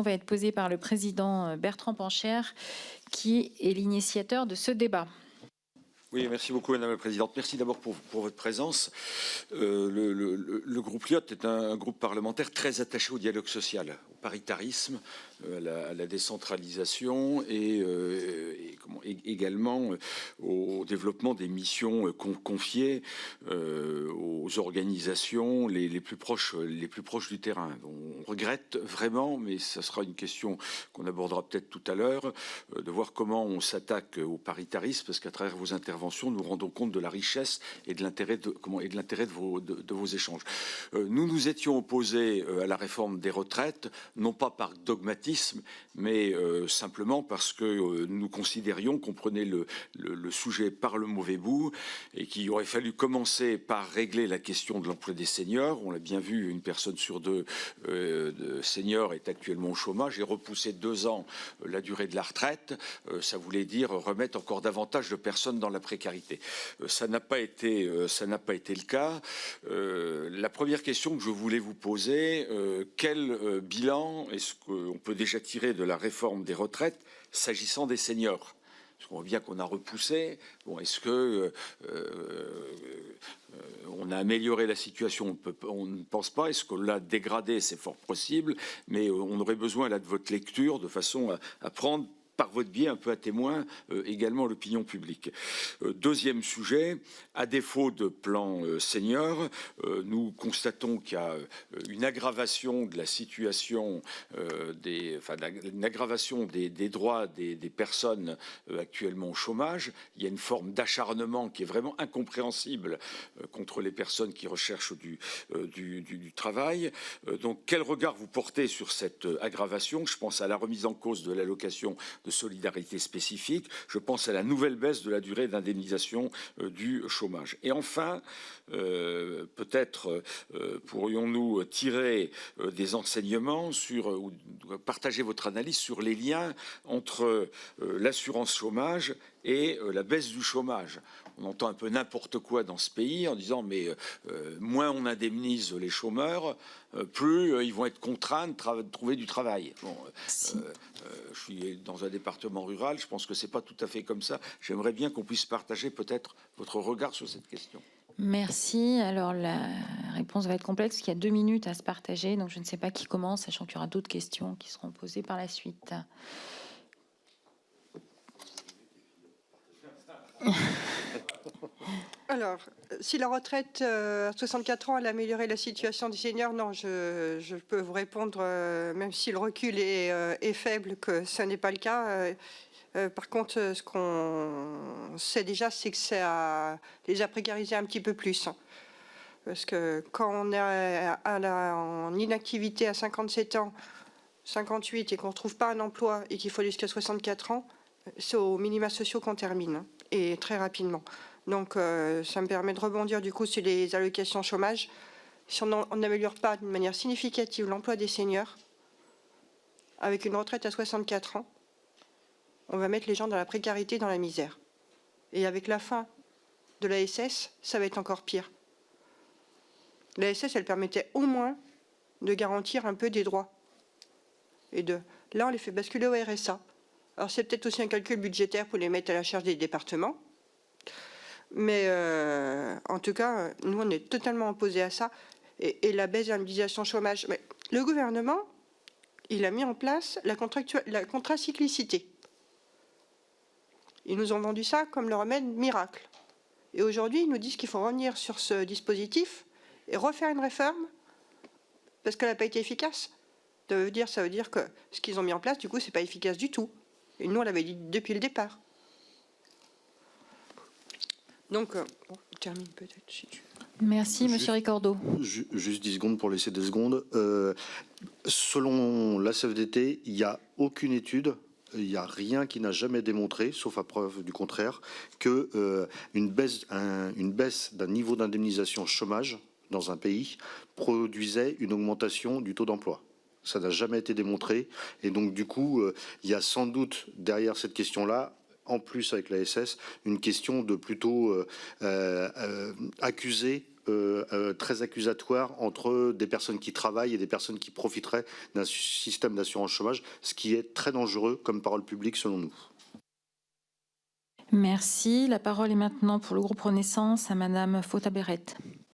va être posée par le président Bertrand Pancher, qui est l'initiateur de ce débat. Oui, merci beaucoup, Madame la Présidente. Merci d'abord pour votre présence. Le groupe Lyot est un groupe parlementaire très attaché au dialogue social, au paritarisme, à la décentralisation et également au développement des missions confiées aux organisations les plus proches du terrain. On regrette vraiment, mais ça sera une question qu'on abordera peut-être tout à l'heure, de voir comment on s'attaque au paritarisme, parce qu'à travers vos interventions, nous rendons compte de la richesse et de l'intérêt de vos échanges. Nous nous étions opposés à la réforme des retraites, non pas par dogmatisme, mais simplement parce que nous considérions qu'on prenait le sujet par le mauvais bout et qu'il aurait fallu commencer par régler la question de l'emploi des seniors. On l'a bien vu, une personne sur deux de seniors est actuellement au chômage et repousser 2 ans la durée de la retraite, ça voulait dire remettre encore davantage de personnes dans la précarité. Ça n'a pas été le cas. La première question que je voulais vous poser, quel bilan est-ce qu'on peut déjà tirer de la réforme des retraites s'agissant des seniors? Parce qu'on voit bien qu'on a repoussé. Bon, est-ce que on a amélioré la situation? On ne pense pas. Est-ce qu'on l'a dégradé? C'est fort possible. Mais on aurait besoin là de votre lecture de façon à prendre par votre biais un peu à témoin également l'opinion publique. Deuxième sujet, à défaut de plan senior, nous constatons qu'il y a une aggravation de la situation, une aggravation des droits des personnes actuellement au chômage. Il y a une forme d'acharnement qui est vraiment incompréhensible contre les personnes qui recherchent du travail. Donc quel regard vous portez sur cette aggravation? Je pense à la remise en cause de l'allocation de solidarité spécifique. Je pense à la nouvelle baisse de la durée d'indemnisation du chômage. Et enfin, peut-être pourrions-nous tirer des enseignements ou partager votre analyse sur les liens entre l'assurance chômage et la baisse du chômage. On entend un peu n'importe quoi dans ce pays en disant mais moins on indemnise les chômeurs, plus ils vont être contraints de trouver du travail. Bon, je suis dans un département rural, je pense que c'est pas tout à fait comme ça. J'aimerais bien qu'on puisse partager peut-être votre regard sur cette question. Merci. Alors la réponse va être complexe, parce qu'il y a 2 minutes à se partager, donc je ne sais pas qui commence, sachant qu'il y aura d'autres questions qui seront posées par la suite. Alors, si la retraite à 64 ans, elle a amélioré la situation des seniors, non, je peux vous répondre, même si le recul est faible, que ce n'est pas le cas. Par contre, ce qu'on sait déjà, c'est que ça les a précarisés un petit peu plus. Parce que quand on est en inactivité à 57 ans, 58, et qu'on ne trouve pas un emploi et qu'il faut aller jusqu'à 64 ans, c'est aux minima sociaux qu'on termine, et très rapidement. Donc ça me permet de rebondir du coup sur les allocations chômage. Si on n'améliore pas d'une manière significative l'emploi des seniors, avec une retraite à 64 ans, on va mettre les gens dans la précarité, dans la misère. Et avec la fin de l'ASS, ça va être encore pire. L'ASS, elle permettait au moins de garantir un peu des droits. Là, on les fait basculer au RSA. Alors c'est peut-être aussi un calcul budgétaire pour les mettre à la charge des départements. Mais en tout cas, nous, on est totalement opposés à ça. Et la baisse de l'indemnisation chômage. Mais le gouvernement, il a mis en place la contracyclicité. Ils nous ont vendu ça comme le remède miracle. Et aujourd'hui, ils nous disent qu'il faut revenir sur ce dispositif et refaire une réforme parce qu'elle n'a pas été efficace. Ça veut dire que ce qu'ils ont mis en place, du coup, c'est pas efficace du tout. Et nous, on l'avait dit depuis le départ. Donc, on termine peut-être si tu veux. Merci, Monsieur Ricordeau. Juste 10 secondes pour laisser 2 secondes. Selon la CFDT, il n'y a aucune étude, il n'y a rien qui n'a jamais démontré, sauf à preuve du contraire, que une baisse d'un niveau d'indemnisation chômage dans un pays produisait une augmentation du taux d'emploi. Ça n'a jamais été démontré. Et donc, du coup, il y a sans doute derrière cette question-là, en plus avec la SS, une question de plutôt accuser très accusatoire entre des personnes qui travaillent et des personnes qui profiteraient d'un système d'assurance chômage, ce qui est très dangereux comme parole publique selon nous. Merci. La parole est maintenant pour le groupe Renaissance à Madame Fautaberet.